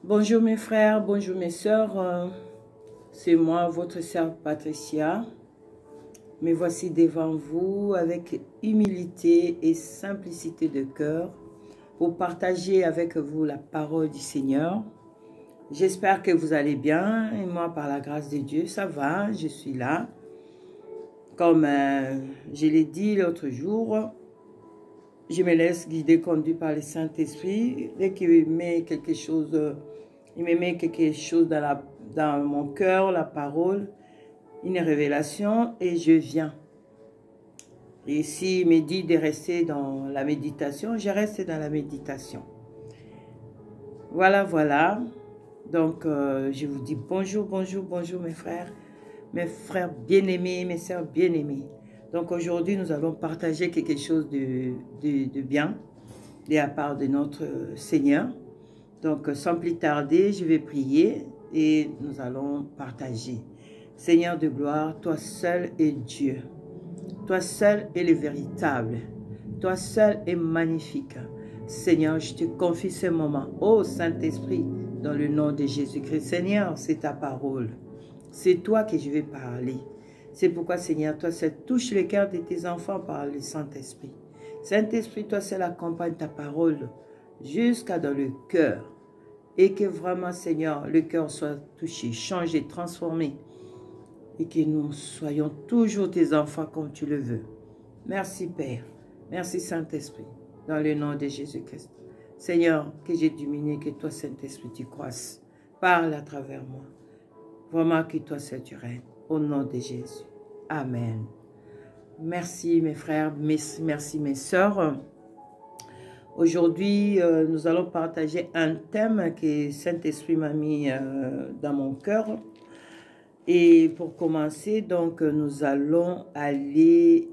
Bonjour mes frères, bonjour mes sœurs, c'est moi, votre sœur Patricia. Me voici devant vous avec humilité et simplicité de cœur pour partager avec vous la parole du Seigneur. J'espère que vous allez bien et moi, par la grâce de Dieu, ça va, je suis là. Comme je l'ai dit l'autre jour, je me laisse guider, conduit par le Saint-Esprit. Dès qu'il me met quelque chose dans mon cœur, la parole, une révélation, et je viens. Et s'il me dit de rester dans la méditation, je reste dans la méditation. Voilà. Donc, je vous dis bonjour mes frères bien-aimés, mes sœurs bien-aimées. Donc, aujourd'hui, nous allons partager quelque chose de bien de la part de notre Seigneur. Donc, sans plus tarder, je vais prier et nous allons partager. Seigneur de gloire, toi seul es Dieu. Toi seul es le véritable. Toi seul es magnifique. Seigneur, je te confie ce moment. Oh Saint-Esprit, dans le nom de Jésus-Christ. Seigneur, c'est ta parole. C'est toi que je vais parler. C'est pourquoi, Seigneur, toi seul touche le cœur de tes enfants par le Saint-Esprit. Saint-Esprit, toi seul accompagne ta parole jusqu'à dans le cœur. Et que vraiment, Seigneur, le cœur soit touché, changé, transformé. Et que nous soyons toujours tes enfants comme tu le veux. Merci, Père. Merci, Saint-Esprit. Dans le nom de Jésus-Christ. Seigneur, que j'ai diminué, que toi, Saint-Esprit, tu croisses. Parle à travers moi. Vraiment que toi, seul tu règnes. Au nom de Jésus. Amen. Merci, mes frères. Merci, mes sœurs. Aujourd'hui, nous allons partager un thème que Saint-Esprit m'a mis dans mon cœur. Et pour commencer, donc, nous allons aller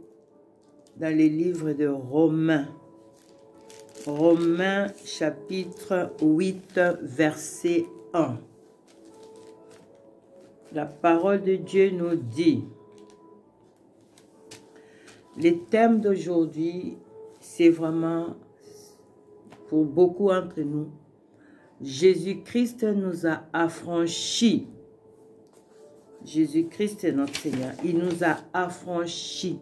dans les livres de Romains. Romains chapitre 8, verset 1. La parole de Dieu nous dit, le thème d'aujourd'hui, c'est vraiment... Pour beaucoup d'entre nous, Jésus-Christ nous a affranchis. Jésus-Christ est notre Seigneur. Il nous a affranchis.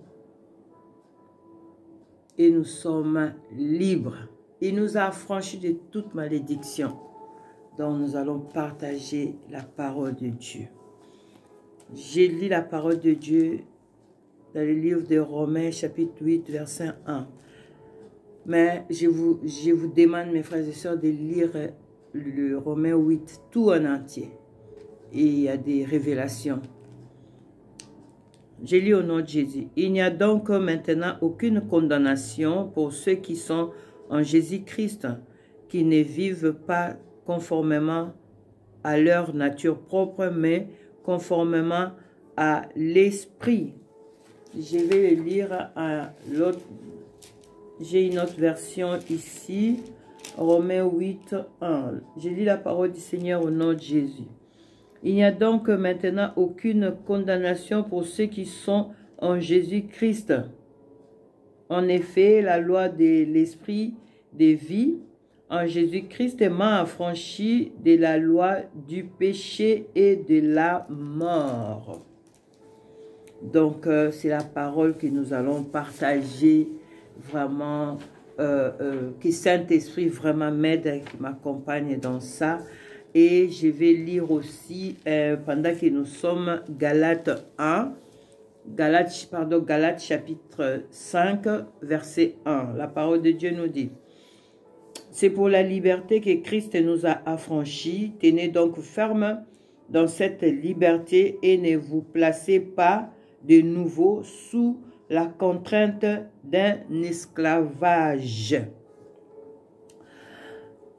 Et nous sommes libres. Il nous a affranchis de toute malédiction. Donc nous allons partager la parole de Dieu. J'ai lu la parole de Dieu dans le livre de Romains, chapitre 8, verset 1. Mais je vous demande, mes frères et sœurs, de lire le Romains 8 tout en entier. Et il y a des révélations. Je lis au nom de Jésus. Il n'y a donc maintenant aucune condamnation pour ceux qui sont en Jésus-Christ, qui ne vivent pas conformément à leur nature propre, mais conformément à l'esprit. Je vais le lire à l'autre. J'ai une autre version ici, Romains 8, 1. Je lis la parole du Seigneur au nom de Jésus. Il n'y a donc maintenant aucune condamnation pour ceux qui sont en Jésus-Christ. En effet, la loi de l'esprit de vie en Jésus-Christ m'a affranchi de la loi du péché et de la mort. Donc, c'est la parole que nous allons partager. Vraiment, que Saint-Esprit vraiment m'aide, qui m'accompagne dans ça. Et je vais lire aussi, pendant que nous sommes, Galates chapitre 5, verset 1. La parole de Dieu nous dit, « C'est pour la liberté que Christ nous a affranchis. Tenez donc ferme dans cette liberté et ne vous placez pas de nouveau sous la contrainte d'un esclavage. »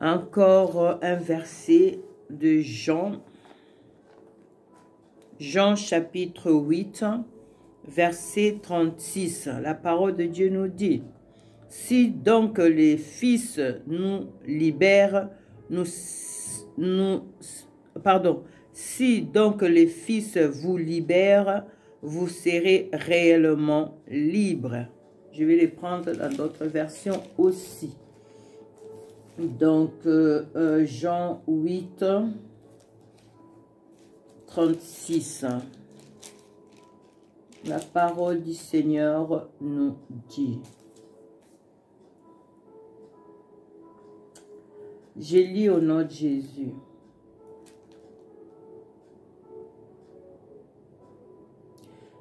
Encore un verset de Jean chapitre 8, verset 36. La parole de Dieu nous dit, « Si donc les fils nous libèrent, si donc les fils vous libèrent, vous serez réellement libres. » Je vais les prendre dans d'autres versions aussi. Donc, Jean 8, 36. La parole du Seigneur nous dit. Je lis au nom de Jésus.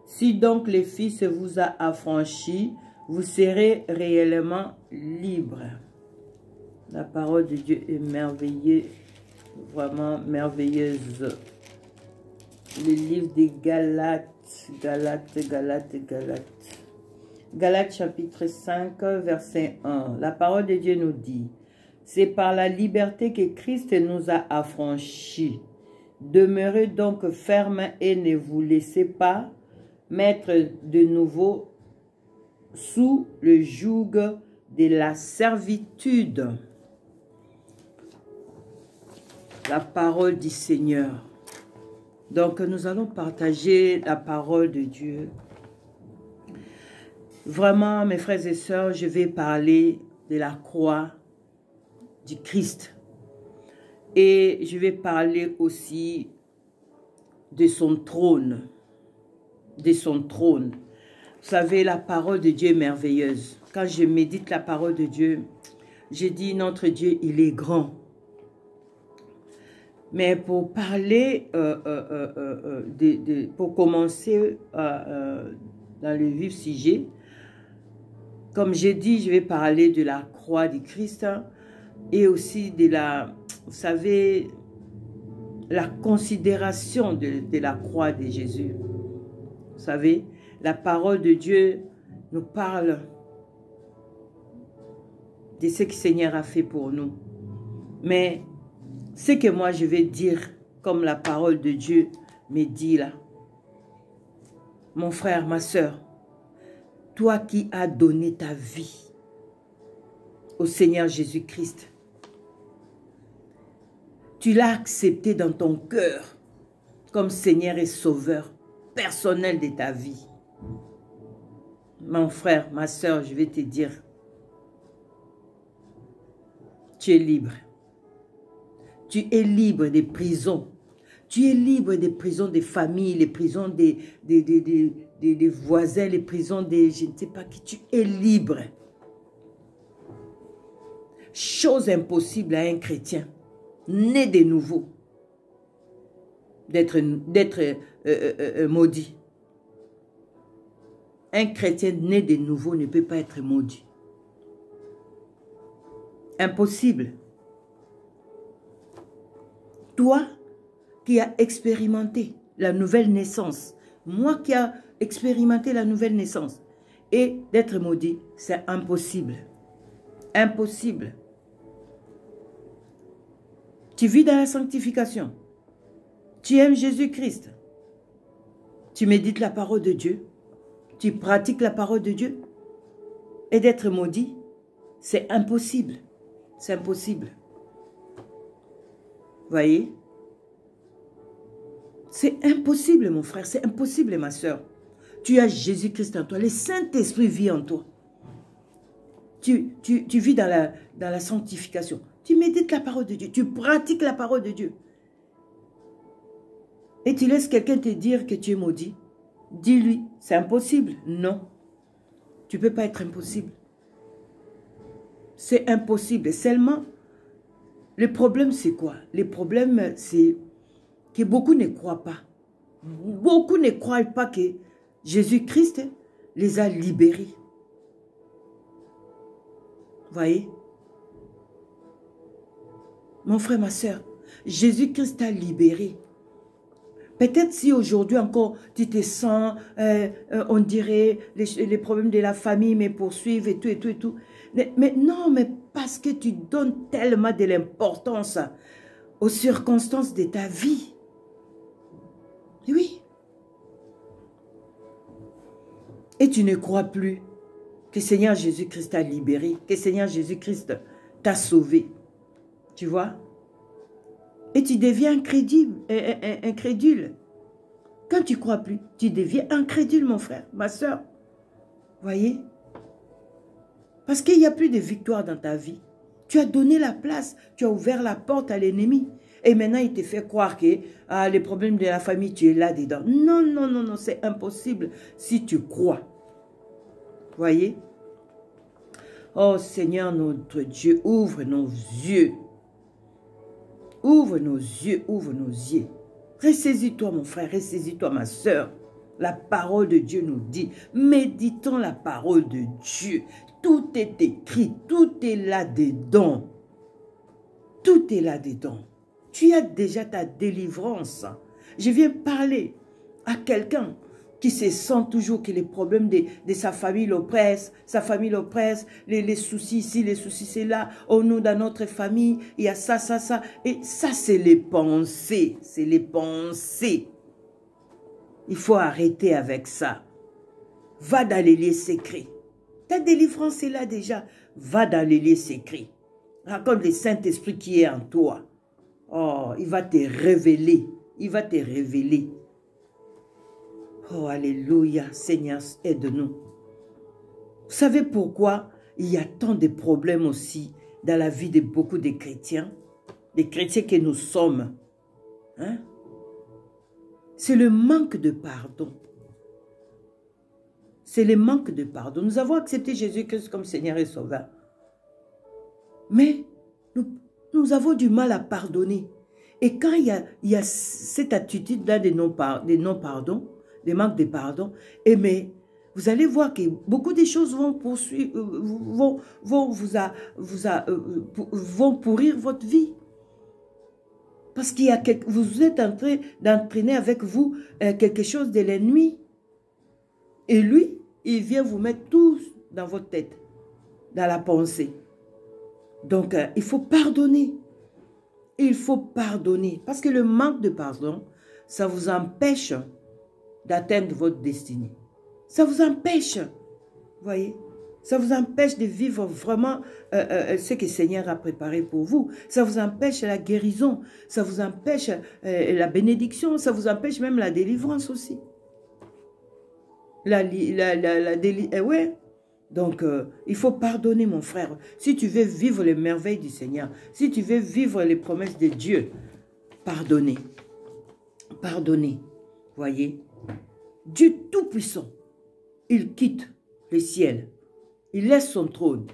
Si donc le Fils vous a affranchi, vous serez réellement libre. La parole de Dieu est merveilleuse, vraiment merveilleuse. Le livre des Galates, Galates chapitre 5, verset 1. La parole de Dieu nous dit, c'est par la liberté que Christ nous a affranchis. Demeurez donc fermes et ne vous laissez pas mettre de nouveau sous le joug de la servitude. La parole du Seigneur. Donc, nous allons partager la parole de Dieu. Vraiment, mes frères et sœurs, je vais parler de la croix du Christ. Et je vais parler aussi de son trône. De son trône. Vous savez, la parole de Dieu est merveilleuse. Quand je médite la parole de Dieu, je dis, notre Dieu, il est grand. Mais pour parler, pour commencer dans le vif sujet, comme j'ai dit, je vais parler de la croix du Christ et aussi de la, vous savez, la considération de la croix de Jésus. Vous savez, la parole de Dieu nous parle de ce que le Seigneur a fait pour nous. Mais ce que moi je vais dire, comme la parole de Dieu me dit là, mon frère, ma soeur, toi qui as donné ta vie au Seigneur Jésus-Christ, tu l'as accepté dans ton cœur comme Seigneur et Sauveur personnel de ta vie. Mon frère, ma soeur, je vais te dire, tu es libre. Tu es libre des prisons. Tu es libre des prisons des familles, les prisons des voisins, les prisons des je ne sais pas qui. Tu es libre. Chose impossible à un chrétien, né de nouveau, d'être maudit. Un chrétien né de nouveau ne peut pas être maudit. Impossible. Toi qui as expérimenté la nouvelle naissance, moi qui ai expérimenté la nouvelle naissance, et d'être maudit, c'est impossible. Impossible. Tu vis dans la sanctification. Tu aimes Jésus-Christ. Tu médites la parole de Dieu. Tu pratiques la parole de Dieu. Et d'être maudit, c'est impossible. C'est impossible. Voyez? C'est impossible, mon frère. C'est impossible, ma soeur. Tu as Jésus-Christ en toi. Le Saint-Esprit vit en toi. Tu vis dans la sanctification. Tu médites la parole de Dieu. Tu pratiques la parole de Dieu. Et tu laisses quelqu'un te dire que tu es maudit. Dis-lui, c'est impossible. Non. Tu ne peux pas être impossible. C'est impossible. Seulement, le problème, c'est quoi? Le problème, c'est que beaucoup ne croient pas. Beaucoup ne croient pas que Jésus-Christ les a libérés. Voyez? Mon frère, ma soeur, Jésus-Christ t'a libéré. Peut-être si aujourd'hui encore tu te sens, on dirait, les problèmes de la famille me poursuivent et tout, et tout, et tout. Mais non, mais parce que tu donnes tellement de l'importance aux circonstances de ta vie. Oui. Et tu ne crois plus que Seigneur Jésus-Christ t'a libéré, que Seigneur Jésus-Christ t'a sauvé. Tu vois? Et tu deviens incrédule. Quand tu ne crois plus, tu deviens incrédule, mon frère, ma soeur. Voyez? Parce qu'il n'y a plus de victoire dans ta vie. Tu as donné la place, tu as ouvert la porte à l'ennemi. Et maintenant, il te fait croire que les problèmes de la famille, tu es là-dedans. Non, non, non, non, c'est impossible si tu crois. Voyez? Oh Seigneur, notre Dieu, ouvre nos yeux. Ouvre nos yeux, ouvre nos yeux. Ressaisis-toi, mon frère, ressaisis-toi, ma soeur. La parole de Dieu nous dit, méditons la parole de Dieu. Tout est écrit, tout est là-dedans. Tout est là-dedans. Tu as déjà ta délivrance. Je viens parler à quelqu'un qui se sent toujours que les problèmes de sa famille l'oppressent, les soucis ici, les soucis c'est là, oh nous dans notre famille, il y a ça, ça, ça, et ça c'est les pensées, c'est les pensées. Il faut arrêter avec ça. Va dans les lieux secrets. Ta délivrance est là déjà, va dans les lieux secrets. Raconte le Saint-Esprit qui est en toi. Oh, il va te révéler, il va te révéler. Oh, alléluia, Seigneur, aide-nous. Vous savez pourquoi il y a tant de problèmes aussi dans la vie de beaucoup de chrétiens? Les chrétiens que nous sommes. Hein? C'est le manque de pardon. C'est le manque de pardon. Nous avons accepté Jésus-Christ comme Seigneur et Sauveur. Mais nous avons du mal à pardonner. Et quand il y a cette attitude-là de non-pardon, des manques de pardon, et mais vous allez voir que beaucoup de choses vont poursuivre, vont pourrir votre vie. Parce qu'il y a vous êtes en train d'entraîner avec vous quelque chose de l'ennemi. Et lui, il vient vous mettre tout dans votre tête, dans la pensée. Donc, il faut pardonner. Il faut pardonner. Parce que le manque de pardon, ça vous empêche d'atteindre votre destinée. Ça vous empêche, voyez, ça vous empêche de vivre vraiment ce que le Seigneur a préparé pour vous. Ça vous empêche la guérison, ça vous empêche la bénédiction, ça vous empêche même la délivrance aussi. Ouais. Donc, il faut pardonner, mon frère. Si tu veux vivre les merveilles du Seigneur, si tu veux vivre les promesses de Dieu, pardonnez. Pardonnez, voyez. Dieu Tout-Puissant, il quitte le ciel, il laisse son trône,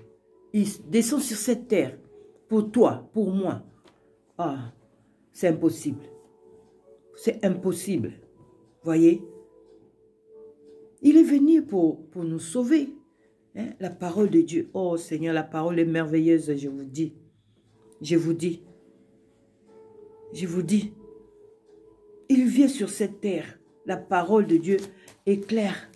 il descend sur cette terre pour toi, pour moi. Ah, c'est impossible. C'est impossible. Voyez, il est venu pour nous sauver. Hein? La parole de Dieu. Oh Seigneur, la parole est merveilleuse, je vous dis. Je vous dis. Je vous dis. Il vient sur cette terre. La parole de Dieu est claire.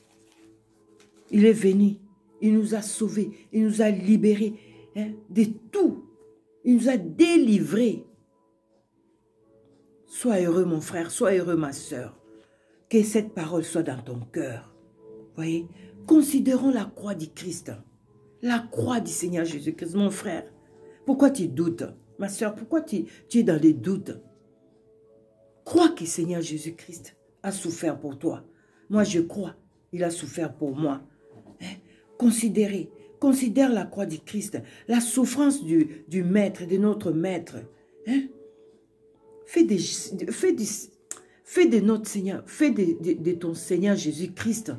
Il est venu. Il nous a sauvés. Il nous a libérés de tout. Il nous a délivrés. Sois heureux, mon frère. Sois heureux, ma soeur. Que cette parole soit dans ton cœur. Voyez, considérons la croix du Christ. La croix du Seigneur Jésus-Christ. Mon frère, pourquoi tu doutes? Ma soeur, pourquoi tu es dans les doutes? Crois que le Seigneur Jésus-Christ a souffert pour toi. Moi, je crois. Il a souffert pour moi. Considère la croix du Christ, la souffrance du Maître, de notre Maître. Fais de notre Seigneur, fais de ton Seigneur Jésus-Christ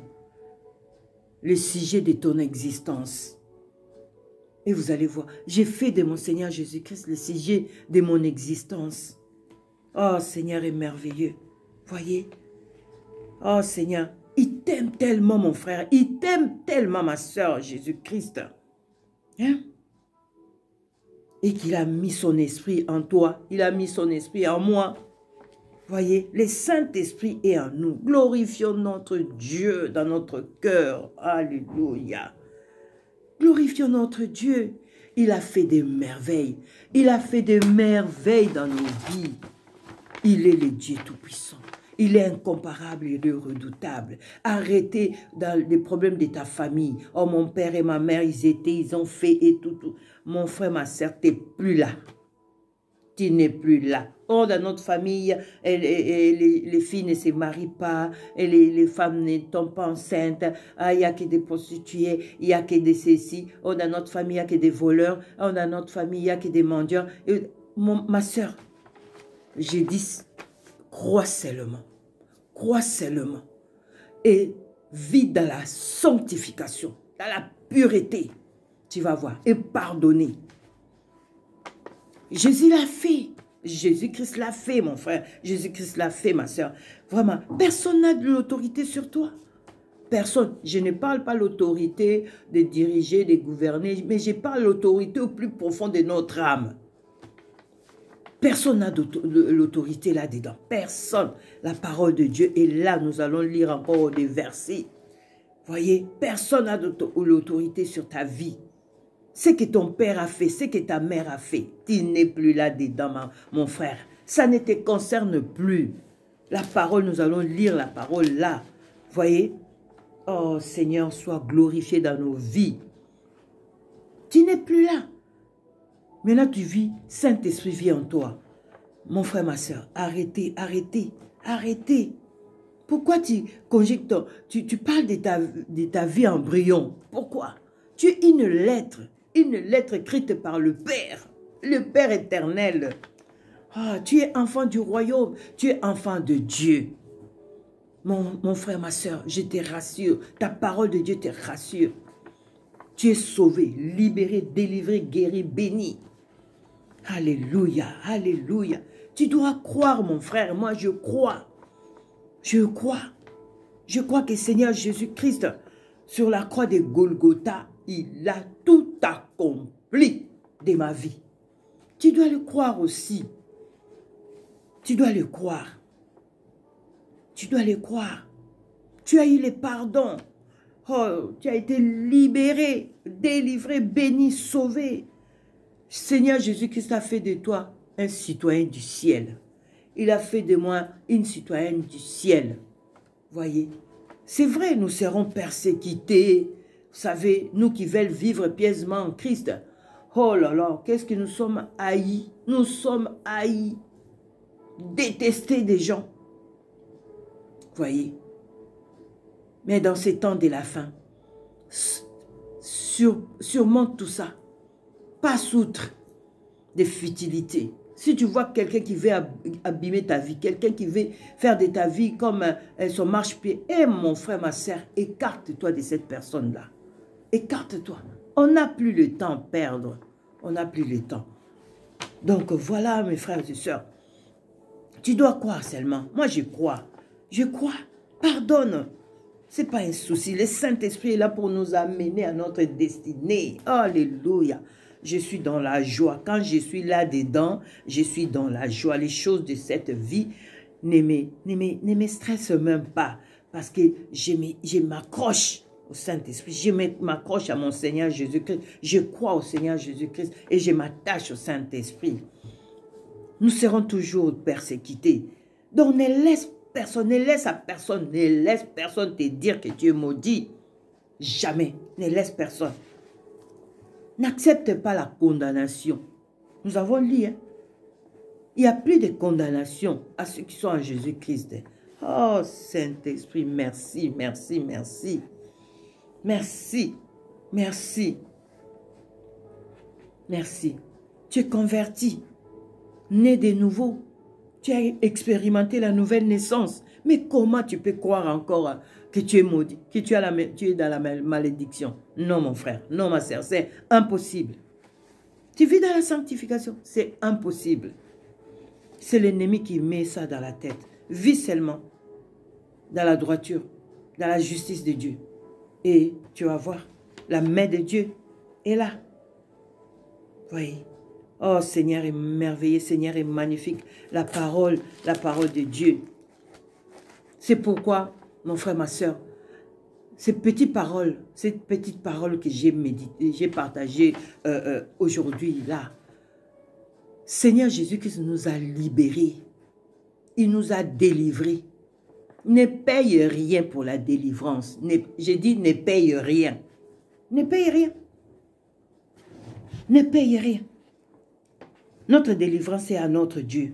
le sujet de ton existence. Et vous allez voir, j'ai fait de mon Seigneur Jésus-Christ le sujet de mon existence. Oh, Seigneur est merveilleux. Voyez? Oh, Seigneur, il t'aime tellement, mon frère. Il t'aime tellement, ma soeur, Jésus-Christ. Hein? Et qu'il a mis son esprit en toi. Il a mis son esprit en moi. Voyez, le Saint-Esprit est en nous. Glorifions notre Dieu dans notre cœur. Alléluia. Glorifions notre Dieu. Il a fait des merveilles. Il a fait des merveilles dans nos vies. Il est le Dieu Tout-Puissant. Il est incomparable et redoutable. Arrêtez dans les problèmes de ta famille. Oh, mon père et ma mère, ils ont fait et tout. Mon frère, ma soeur, tu n'es plus là. tu n'es plus là. Oh, dans notre famille, les filles ne se marient pas, et les femmes ne tombent pas enceintes. Ah, il n'y a que des prostituées, il n'y a que des ceci. Oh, dans notre famille, il n'y a que des voleurs. Oh, dans notre famille, il n'y a que des mendiants. Ma soeur, j'ai dit, crois seulement. Crois seulement. Et vis dans la sanctification, dans la pureté. Tu vas voir. Et pardonner. Jésus l'a fait. Jésus-Christ l'a fait, mon frère. Jésus-Christ l'a fait, ma soeur. Vraiment, personne n'a de l'autorité sur toi. Personne. Je ne parle pas l'autorité de diriger, de gouverner, mais je parle l'autorité au plus profond de notre âme. Personne n'a l'autorité là-dedans. Personne. La parole de Dieu est là. Nous allons lire encore des versets. Voyez, personne n'a l'autorité sur ta vie. Ce que ton père a fait, ce que ta mère a fait, tu n'es plus là-dedans, mon frère. Ça ne te concerne plus. La parole, nous allons lire la parole là. Voyez? Oh Seigneur, sois glorifié dans nos vies. Tu n'es plus là. Maintenant, tu vis, Saint-Esprit vit en toi. Mon frère, ma soeur, arrêtez, arrêtez, arrêtez. Pourquoi tu conjectes, tu parles de ta vie en embryon? Pourquoi? Tu es une lettre écrite par le Père éternel. Ah, tu es enfant du royaume, tu es enfant de Dieu. Mon frère, ma soeur, je te rassure, ta parole de Dieu te rassure. Tu es sauvé, libéré, délivré, guéri, béni. Alléluia, alléluia. Tu dois croire, mon frère, moi je crois. Je crois. Je crois que Seigneur Jésus-Christ, sur la croix de Golgotha, il a tout accompli de ma vie. Tu dois le croire aussi. Tu dois le croire. Tu dois le croire. Tu as eu le pardon. Oh, tu as été libéré, délivré, béni, sauvé. Seigneur Jésus-Christ a fait de toi un citoyen du ciel. Il a fait de moi une citoyenne du ciel. Voyez, c'est vrai, nous serons persécutés. Vous savez, nous qui veulent vivre pieusement en Christ. Oh là là, qu'est-ce que nous sommes haïs. Nous sommes haïs. Détestés des gens. Voyez. Mais dans ces temps de la fin, surmonte tout ça. Passe outre des futilités. Si tu vois quelqu'un qui veut abîmer ta vie, quelqu'un qui veut faire de ta vie comme son marche-pied, mon frère, ma soeur, écarte-toi de cette personne-là. Écarte-toi. On n'a plus le temps à perdre. On n'a plus le temps. Donc voilà, mes frères et sœurs. Tu dois croire seulement. Moi, je crois. Je crois. Pardonne. Ce n'est pas un souci. Le Saint-Esprit est là pour nous amener à notre destinée. Alléluia. Je suis dans la joie. Quand je suis là-dedans, je suis dans la joie. Les choses de cette vie ne me stressent même pas. Parce que je m'accroche au Saint-Esprit. Je m'accroche à mon Seigneur Jésus-Christ. Je crois au Seigneur Jésus-Christ et je m'attache au Saint-Esprit. Nous serons toujours persécutés. Donc ne laisse à personne te dire que tu es maudit. Jamais. Ne laisse personne. N'accepte pas la condamnation. Nous avons lu, hein? Il n'y a plus de condamnation à ceux qui sont en Jésus-Christ. Oh, Saint-Esprit, merci, merci, merci. Merci, merci. Merci. Tu es converti, né de nouveau. Tu as expérimenté la nouvelle naissance. Mais comment tu peux croire encore que tu es maudit, que tu es dans la malédiction? Non, mon frère, non, ma sœur, c'est impossible. Tu vis dans la sanctification, c'est impossible. C'est l'ennemi qui met ça dans la tête. Vis seulement dans la droiture, dans la justice de Dieu. Et tu vas voir, la main de Dieu est là. Voyez. Oh, Seigneur est merveilleux, Seigneur est magnifique. La parole de Dieu. C'est pourquoi, mon frère, ma soeur, cette petite parole que j'ai partagée aujourd'hui, là, Seigneur Jésus-Christ nous a libérés. Il nous a délivrés. Ne paye rien pour la délivrance. J'ai dit ne paye rien. Ne paye rien. Ne paye rien. Notre délivrance est à notre Dieu.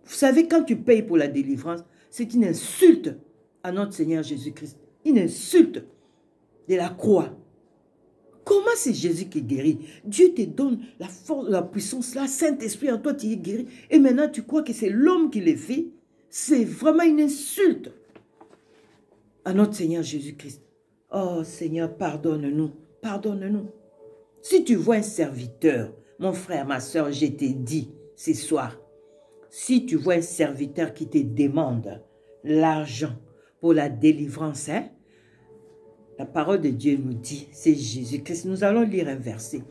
Vous savez, quand tu payes pour la délivrance, c'est une insulte à notre Seigneur Jésus-Christ. Une insulte de la croix. Comment c'est Jésus qui guérit? Dieu te donne la force, la puissance, la Saint-Esprit en toi, tu es guéri. Et maintenant, tu crois que c'est l'homme qui le fait? C'est vraiment une insulte à notre Seigneur Jésus-Christ. Oh Seigneur, pardonne-nous. Pardonne-nous. Si tu vois un serviteur, mon frère, ma soeur, je t'ai dit ce soir, si tu vois un serviteur qui te demande l'argent pour la délivrance, hein, la parole de Dieu nous dit, c'est Jésus-Christ. Nous allons lire un verset.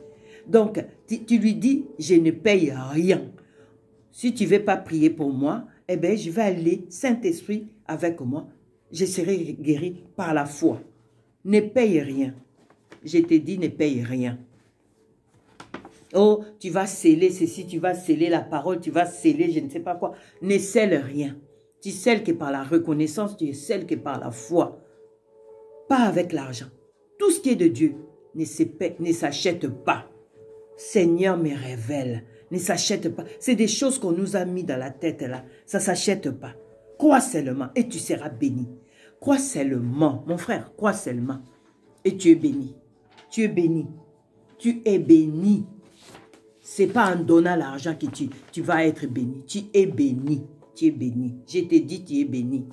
Donc, tu lui dis, je ne paye rien. Si tu ne veux pas prier pour moi, eh bien, je vais aller, Saint-Esprit, avec moi. Je serai guéri par la foi. Ne paye rien. Je te dis, ne paye rien. Oh, tu vas sceller ceci, tu vas sceller la parole, tu vas sceller je ne sais pas quoi. Ne scelle rien. Tu scelles que par la reconnaissance, tu scelles que par la foi. Pas avec l'argent. Tout ce qui est de Dieu ne s'achète pas. Seigneur me révèle. Ne s'achète pas. C'est des choses qu'on nous a mis dans la tête là. Ça ne s'achète pas. Crois seulement et tu seras béni. Crois seulement. Mon frère, crois seulement. Et tu es béni. Tu es béni. Tu es béni. Ce n'est pas en donnant l'argent que tu vas être béni. Tu es béni. Tu es béni. Je t'ai dit, tu es béni.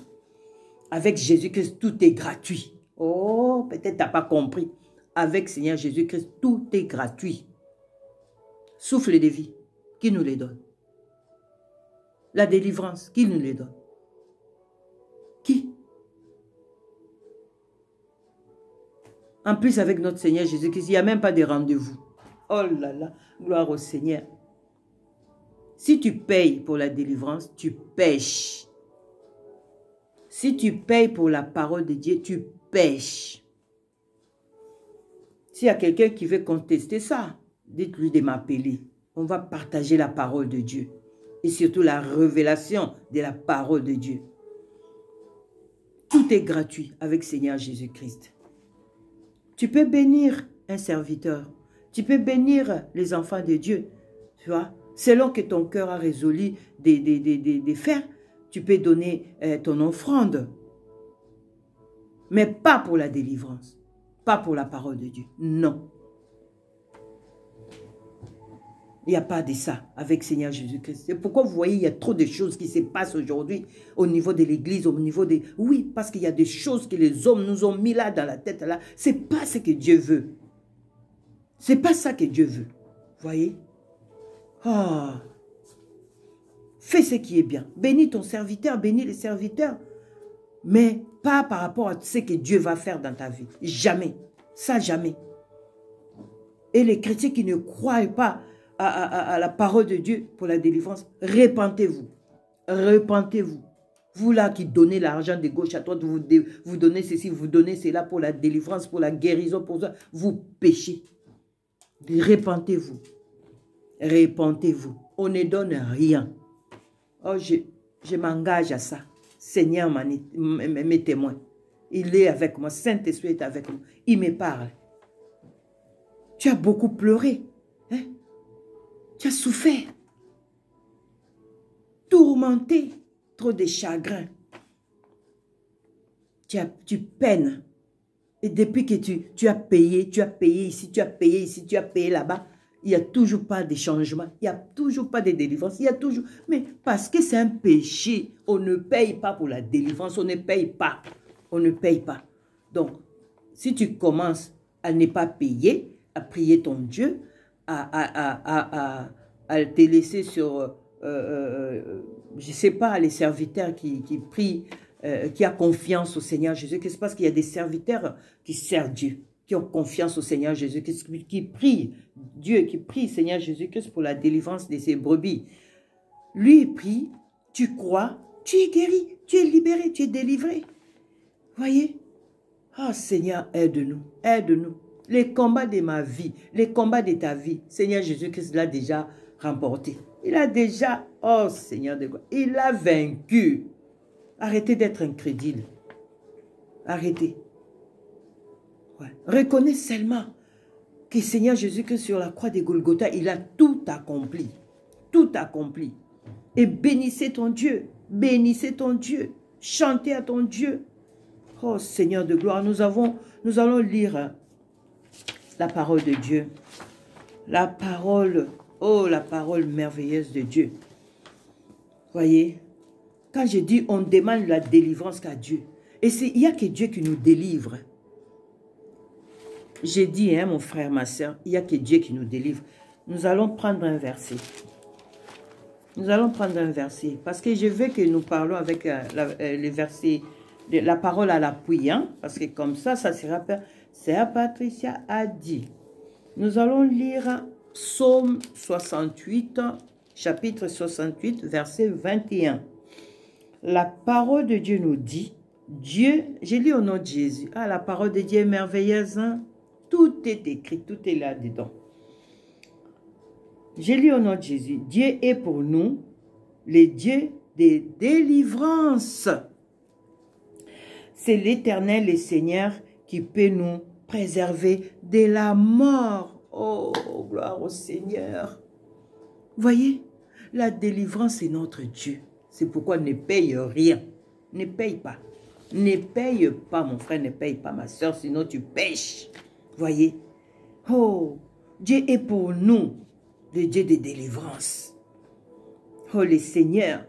Avec Jésus-Christ, tout est gratuit. Oh, peut-être tu n'as pas compris. Avec Seigneur Jésus-Christ, tout est gratuit. Souffle de vie, qui nous les donne? La délivrance, qui nous les donne? Qui? En plus, avec notre Seigneur Jésus-Christ, il n'y a même pas de rendez-vous. Oh là là, gloire au Seigneur. Si tu payes pour la délivrance, tu pêches. Si tu payes pour la parole de Dieu, tu pêches. S'il y a quelqu'un qui veut contester ça, dites-lui de m'appeler. On va partager la parole de Dieu. Et surtout la révélation de la parole de Dieu. Tout est gratuit avec Seigneur Jésus-Christ. Tu peux bénir un serviteur. Tu peux bénir les enfants de Dieu. Tu vois, selon que ton cœur a résolu de faire, tu peux donner ton offrande. Mais pas pour la délivrance. Pas pour la parole de Dieu. Non. Il n'y a pas de ça avec Seigneur Jésus-Christ. C'est pourquoi vous voyez, il y a trop de choses qui se passent aujourd'hui au niveau de l'église, au niveau des... Oui, parce qu'il y a des choses que les hommes nous ont mis là dans la tête. Là. Ce n'est pas ce que Dieu veut. Ce n'est pas ça que Dieu veut. Vous voyez? Oh. Fais ce qui est bien. Bénis ton serviteur, bénis les serviteurs. Mais pas par rapport à ce que Dieu va faire dans ta vie. Jamais. Ça, jamais. Et les chrétiens qui ne croient pas à la parole de Dieu pour la délivrance, repentez-vous. Repentez-vous. Vous là qui donnez l'argent de gauche à droite, vous donnez ceci, vous donnez cela pour la délivrance, pour la guérison, pour ça, vous péchez. Repentez-vous. Repentez-vous. On ne donne rien. Oh, je m'engage à ça. Seigneur, mes témoins. Il est avec moi. Saint-Esprit est avec moi. Il me parle. Tu as beaucoup pleuré. Hein? Tu as souffert. Tourmenté. Trop de chagrin. Tu peines. Et depuis que tu as payé ici, tu as payé ici, tu as payé là-bas, il n'y a toujours pas de changement, il n'y a toujours pas de délivrance, il y a toujours... Mais parce que c'est un péché, on ne paye pas pour la délivrance, on ne paye pas. On ne paye pas. Donc, si tu commences à ne pas payer, à prier ton Dieu, à te laisser sur, je ne sais pas, les serviteurs qui prient, qui a confiance au Seigneur Jésus-Christ, parce qu'il y a des serviteurs qui servent Dieu, qui ont confiance au Seigneur Jésus-Christ, qui prient Dieu, qui prient Seigneur Jésus-Christ pour la délivrance de ses brebis. Lui, il prie, tu crois, tu es guéri, tu es libéré, tu es délivré. Voyez? Oh Seigneur, aide-nous, aide-nous. Les combats de ma vie, les combats de ta vie, Seigneur Jésus-Christ l'a déjà remporté. Il a déjà, oh Seigneur de gloire, il a vaincu. Arrêtez d'être incrédule. Arrêtez. Ouais. Reconnais seulement que Seigneur Jésus-Christ sur la croix de Golgotha, il a tout accompli. Tout accompli. Et bénissez ton Dieu. Bénissez ton Dieu. Chantez à ton Dieu. Oh Seigneur de gloire, nous allons lire la parole de Dieu. La parole, oh la parole merveilleuse de Dieu. Voyez, quand je dis on demande la délivrance qu'à Dieu. Et il n'y a que Dieu qui nous délivre. J'ai dit, hein, mon frère, ma soeur, il n'y a que Dieu qui nous délivre. Nous allons prendre un verset. Nous allons prendre un verset. Parce que je veux que nous parlons avec les versets, la parole à l'appui. Hein, parce que comme ça sera... Sœur Patricia a dit. Nous allons lire Psaume 68, chapitre 68, verset 21. La parole de Dieu nous dit, Dieu, j'ai lu au nom de Jésus. Ah, la parole de Dieu est merveilleuse. Hein? Tout est écrit, tout est là-dedans. J'ai lu au nom de Jésus. Dieu est pour nous le Dieu des délivrances. C'est l'Éternel, le Seigneur, qui peut nous préserver de la mort. Oh, gloire au Seigneur. Voyez, la délivrance est notre Dieu. C'est pourquoi ne paye rien. Ne paye pas. Ne paye pas, mon frère, ne paye pas, ma soeur, sinon tu pêches. Voyez. Oh, Dieu est pour nous le Dieu de délivrance. Oh, le Seigneur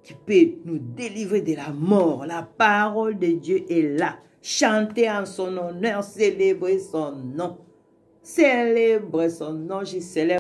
qui peut nous délivrer de la mort. La parole de Dieu est là. Chantez en son honneur, célébrez son nom. Célébrez son nom, je célèbre.